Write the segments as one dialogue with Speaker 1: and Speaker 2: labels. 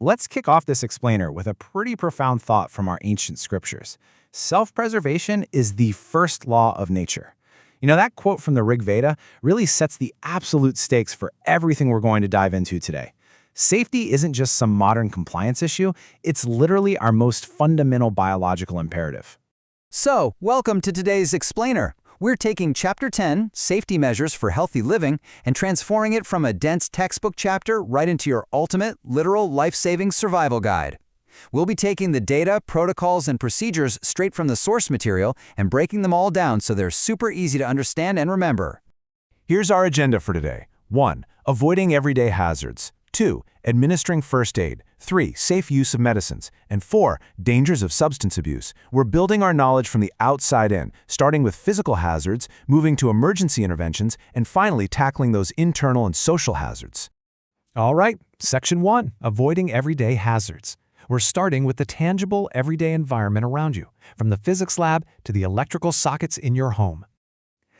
Speaker 1: Let's kick off this explainer with a pretty profound thought from our ancient scriptures. Self-preservation is the first law of nature. That quote from the Rig Veda really sets the absolute stakes for everything we're going to dive into today. Safety isn't just some modern compliance issue, it's literally our most fundamental biological imperative.
Speaker 2: So, welcome to today's explainer. We're taking Chapter 10, Safety Measures for Healthy Living, and transforming it from a dense textbook chapter right into your ultimate, literal, life-saving survival guide. We'll be taking the data, protocols, and procedures straight from the source material and breaking them all down so they're super easy to understand and remember.
Speaker 3: Here's our agenda for today. 1. Avoiding everyday hazards. 2. Administering first aid. 3. Safe use of medicines. And 4. Dangers of substance abuse. We're building our knowledge from the outside in, starting with physical hazards, moving to emergency interventions, and finally tackling those internal and social hazards.
Speaker 4: All right, Section 1, Avoiding Everyday Hazards. We're starting with the tangible, everyday environment around you, from the physics lab to the electrical sockets in your home.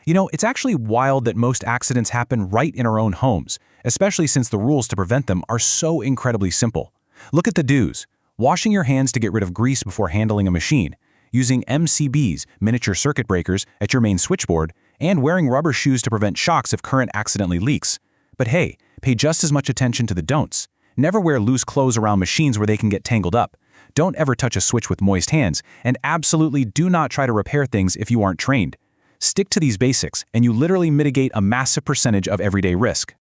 Speaker 1: It's actually wild that most accidents happen right in our own homes, especially since the rules to prevent them are so incredibly simple. Look at the do's. Washing your hands to get rid of grease before handling a machine, using MCBs, miniature circuit breakers, at your main switchboard, and wearing rubber shoes to prevent shocks if current accidentally leaks. But hey, pay just as much attention to the don'ts. Never wear loose clothes around machines where they can get tangled up. Don't ever touch a switch with moist hands, and absolutely do not try to repair things if you aren't trained. Stick to these basics, and you literally mitigate a massive percentage of everyday risk.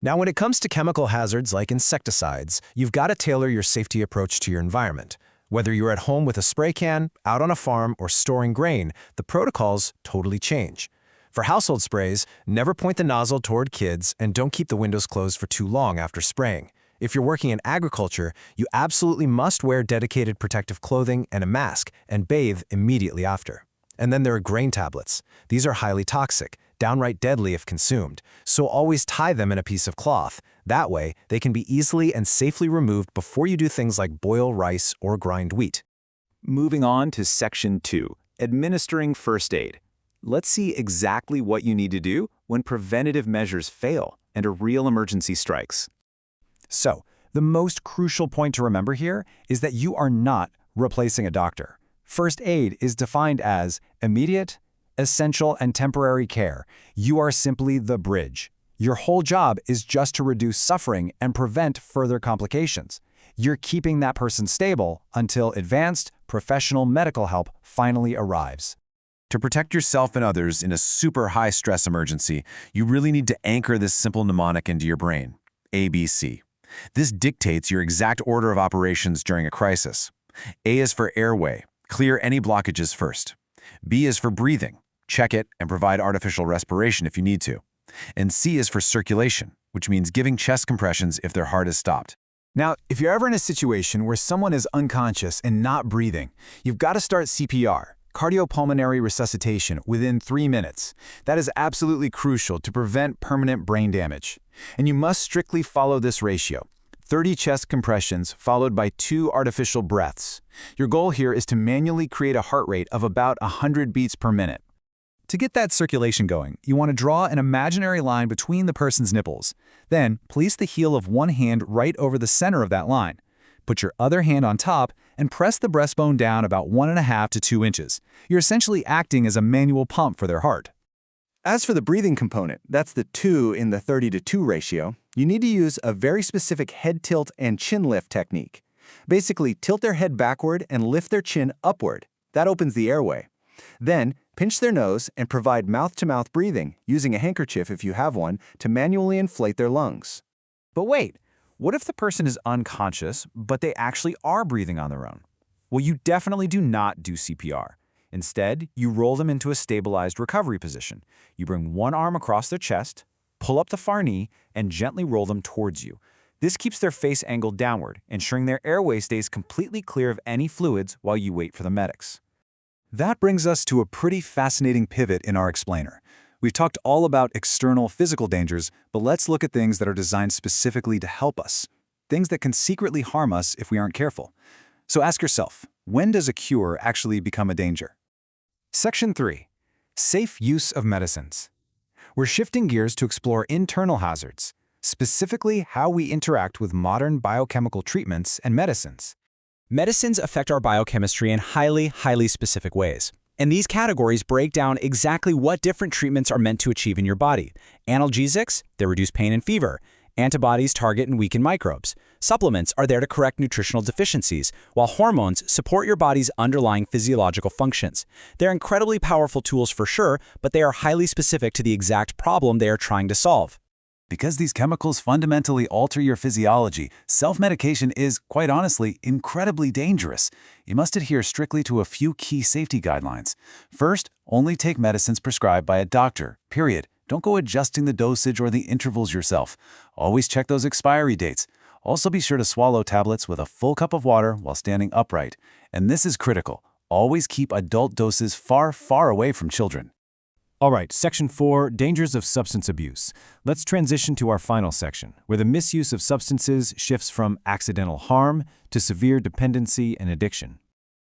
Speaker 5: Now, when it comes to chemical hazards like insecticides, you've got to tailor your safety approach to your environment. Whether you're at home with a spray can, out on a farm, or storing grain, the protocols totally change. For household sprays, never point the nozzle toward kids and don't keep the windows closed for too long after spraying. If you're working in agriculture, you absolutely must wear dedicated protective clothing and a mask and bathe immediately after. And then there are grain tablets. These are highly toxic, downright deadly if consumed, so always tie them in a piece of cloth. That way, they can be easily and safely removed before you do things like boil rice or grind wheat.
Speaker 6: Moving on to Section 2, Administering First Aid. Let's see exactly what you need to do when preventative measures fail and a real emergency strikes.
Speaker 2: So, the most crucial point to remember here is that you are not replacing a doctor. First aid is defined as immediate, essential, and temporary care. You are simply the bridge. Your whole job is just to reduce suffering and prevent further complications. You're keeping that person stable until advanced, professional medical help finally arrives.
Speaker 3: To protect yourself and others in a super high-stress emergency, you really need to anchor this simple mnemonic into your brain. ABC. This dictates your exact order of operations during a crisis. A is for airway. Clear any blockages first. B is for breathing. Check it and provide artificial respiration if you need to. And C is for circulation, which means giving chest compressions if their heart is stopped.
Speaker 2: Now, if you're ever in a situation where someone is unconscious and not breathing, you've got to start CPR, cardiopulmonary resuscitation, within 3 minutes. That is absolutely crucial to prevent permanent brain damage. And you must strictly follow this ratio. 30 chest compressions followed by 2 artificial breaths. Your goal here is to manually create a heart rate of about 100 beats per minute. To get that circulation going, you want to draw an imaginary line between the person's nipples. Then, place the heel of one hand right over the center of that line. Put your other hand on top and press the breastbone down about 1.5 to 2 inches. You're essentially acting as a manual pump for their heart.
Speaker 7: As for the breathing component, that's the 2 in the 30-to-2 ratio, you need to use a very specific head tilt and chin lift technique. Basically, tilt their head backward and lift their chin upward. That opens the airway. Then, pinch their nose and provide mouth-to-mouth breathing, using a handkerchief if you have one, to manually inflate their lungs.
Speaker 2: But wait, what if the person is unconscious, but they actually are breathing on their own? Well, you definitely do not do CPR. Instead, you roll them into a stabilized recovery position. You bring one arm across their chest, pull up the far knee, and gently roll them towards you. This keeps their face angled downward, ensuring their airway stays completely clear of any fluids while you wait for the medics. That brings us to a pretty fascinating pivot in our explainer. We've talked all about external physical dangers, but let's look at things that are designed specifically to help us. Things that can secretly harm us if we aren't careful. So ask yourself, when does a cure actually become a danger? Section 3. Safe use of medicines. We're shifting gears to explore internal hazards. specifically how we interact with modern biochemical treatments and medicines.
Speaker 8: Medicines affect our biochemistry in highly specific ways. And these categories break down exactly what different treatments are meant to achieve in your body. Analgesics, they reduce pain and fever. Antibodies target and weaken microbes. Supplements are there to correct nutritional deficiencies, while hormones support your body's underlying physiological functions. They're incredibly powerful tools for sure, but they are highly specific to the exact problem they are trying to solve.
Speaker 1: Because these chemicals fundamentally alter your physiology, self-medication is, quite honestly, incredibly dangerous. You must adhere strictly to a few key safety guidelines. First, only take medicines prescribed by a doctor, period. Don't go adjusting the dosage or the intervals yourself. Always check those expiry dates. Also be sure to swallow tablets with a full cup of water while standing upright. And this is critical. Always keep adult doses far away from children.
Speaker 9: All right, Section 4, Dangers of Substance Abuse. Let's transition to our final section, where the misuse of substances shifts from accidental harm to severe dependency and addiction.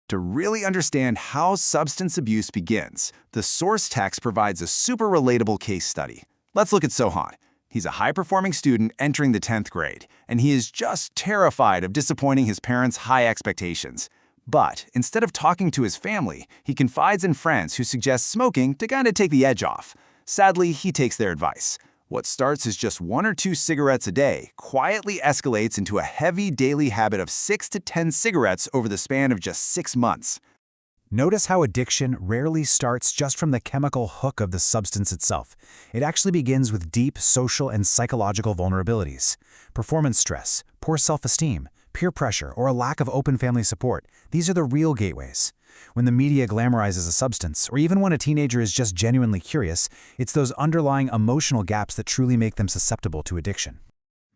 Speaker 3: To really understand how substance abuse begins, the source text provides a super relatable case study. Let's look at Sohan. He's a high-performing student entering the 10th grade, and he is just terrified of disappointing his parents' high expectations. But instead of talking to his family, he confides in friends who suggest smoking to kind of take the edge off. Sadly, he takes their advice. What starts as just 1 or 2 cigarettes a day quietly escalates into a heavy daily habit of 6 to 10 cigarettes over the span of just 6 months.
Speaker 2: Notice how addiction rarely starts just from the chemical hook of the substance itself. It actually begins with deep social and psychological vulnerabilities. Performance stress, poor self-esteem, peer pressure, or a lack of open family support. These are the real gateways. When the media glamorizes a substance, or even when a teenager is just genuinely curious, it's those underlying emotional gaps that truly make them susceptible to addiction.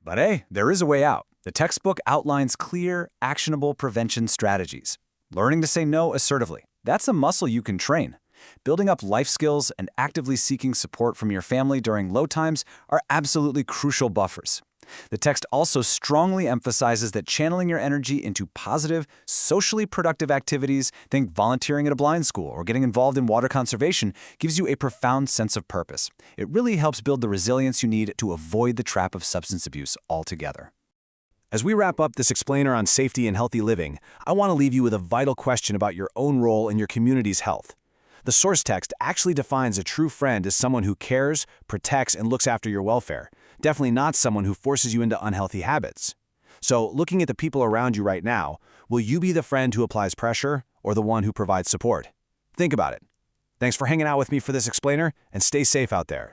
Speaker 6: But hey, there is a way out. The textbook outlines clear, actionable prevention strategies. Learning to say no assertively. That's a muscle you can train. Building up life skills and actively seeking support from your family during low times are absolutely crucial buffers. The text also strongly emphasizes that channeling your energy into positive, socially productive activities, think volunteering at a blind school or getting involved in water conservation, gives you a profound sense of purpose. It really helps build the resilience you need to avoid the trap of substance abuse altogether.
Speaker 5: As we wrap up this explainer on safety and healthy living, I want to leave you with a vital question about your own role in your community's health. The source text actually defines a true friend as someone who cares, protects, and looks after your welfare. Definitely not someone who forces you into unhealthy habits. So, looking at the people around you right now, will you be the friend who applies pressure or the one who provides support? Think about it. Thanks for hanging out with me for this explainer, and stay safe out there.